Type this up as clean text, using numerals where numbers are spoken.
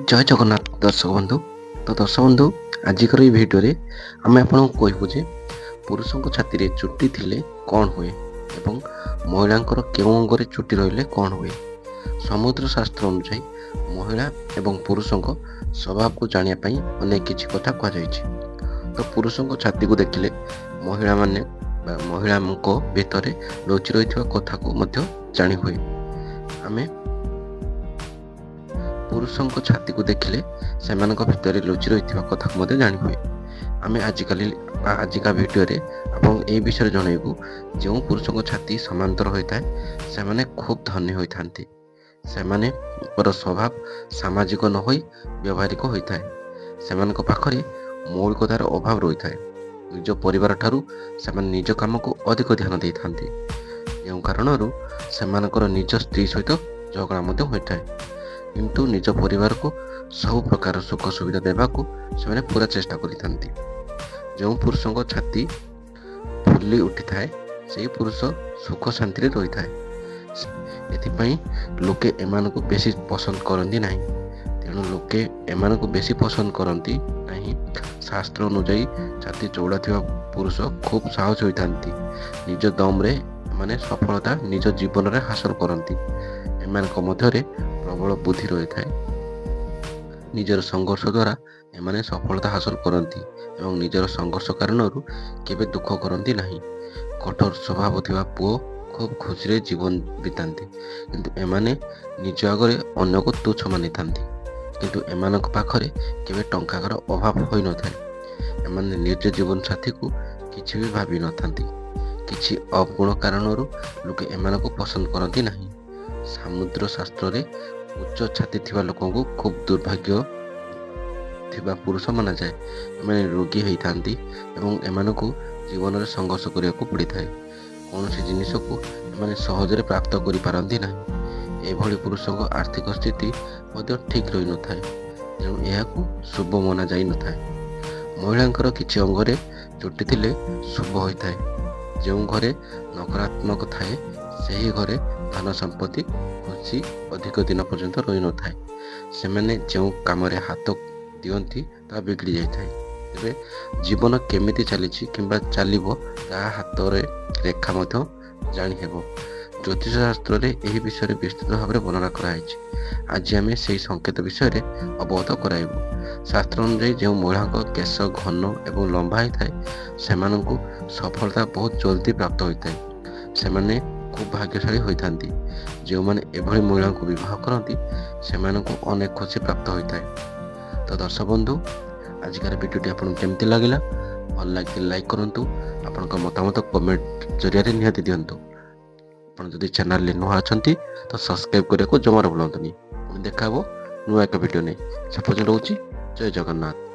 जय जगन्नाथ दर्शक बंधु। तो दर्शक बंधु आजिकर ये भिडियो रे आम आपको कहबू जे पुरुषों छाती रे चुट्टी थिले कौन हुए एवं महिलांकर केउं अंगरे चुट्टी रहिले कौन हुए। समुद्र शास्त्र अनुसार महिला एवं पुरुषों स्वभाव को जानिया पई अनेक किछि कथा कह जायछि। तो पुरुषों छाती को देखिले महिला माने महिला भितर लुचि रही कथा को मध्य जानी हुए। आमे पुरुषों छाती को देखिले से भितर लुचि रही कथा को मध्य जानी हुए। आमे आजिका वीडियो रे आपन ए विषय जनइबू जो पुरुषों छाती समांतर होता है से खूब धनी होता स्वभाव सामाजिक न होई व्यवहारिक होता है। से पाखरे मौलिकतार अभाव रही है। निज परिवार ठारू से निज काम को अधिक ध्यान दे था जो कारण से निज स्त्री सहित झगड़ा होता है किंतु निज परिवार को सब प्रकार सुख सुविधा देवाको से पूरा चेष्टा करती। जो पुरुषों छाती फुली उठी थाए से पुरुष सुख शांति रही थाए। एथिपाई लोके एमान को बेसी पसंद करती नहीं। तेणु लोके एमान को बेसी पसंद करती नहीं। शास्त्र अनुजाई छाती चौड़ा थिबा पुरुष खूब साहस होता निज दम रे माने सफलता निज जीवन रे हासिल करती। एमान मध्य प्रबल बुद्धि रही है। निजर संघर्ष द्वारा एमाने सफलता हासिल करती एवं निजर संघर्ष कारण केबे दुख करती नहीं। कठोर स्वभाव थिबा पुओ खूब खुशी रे जीवन बिताती किंतु एमाने निज आगरे अन्य को तुच्छ मानि थांती किंतु एमानक पाखरे केबे टंकार अभाव होई न थाए। एमाने निज जीवन साथी को किछि भी भाबी न थांती। किछि अवगुण कारणरू लोके एमानक पसंद करती नहीं। समुद्र शास्त्र रे उच्च छाती थिबा लोकों को खूब दुर्भाग्य थिबा पुरुष माना जाए। एमाने रोगी होइथांती एवं एमानकु जीवन रे संघर्ष करिया को पड़ी थाए। कौनसी जिनिस को एमाने सहजरे प्राप्त करि पारंती नाही। एभली पुरुषों आर्थिक स्थिति मध्य ठीक रही न थाए तेणु एहाकु शुभ मना जाई न थाए। महिलांकर किछि अंगरे चुट्टी थिले शुभ होइथाए। जो घरे नकारात्मक थाए सही घरे धन संपत्ति खुशी अधिक दिन पर्यंत रही न थाए। सेमाने जो काम हाथ दियंती ता बिगड़ी जाए। तेरे जीवन केमिति चलीछि किंबा चलिबो ता हाथ रे रेखा मध्य जानि हेबो। ज्योतिष शास्त्र रे एही विषय विस्तृत भाव में वर्णना कराइछि। आज आमे सेही संकेत विषय रे अवगत कराइबु। शास्त्र अनुसार जो महिला केश घन एवं लंबा होता है सेमानंकु सफलता बहुत जल्दी प्राप्त होता है। सेमाने खूब भाग्यशाली होता। जो मैंने एभली महिला को विवाह करती से अनेक खुशी प्राप्त होता है। तो दर्शक बंधु आजिकार वीडियोटी आपको केमती लगिला भल लगे लाइक करूँ। आपन मतामत कमेंट जरिया निहाती दिंतु। आप जदि चैनल नुआ अच्छा तो सब्सक्राइब करने को जमार भूलुनी। देखा नुआ एक वीडियो नहीं से पर्यटन रोची। जय जगन्नाथ।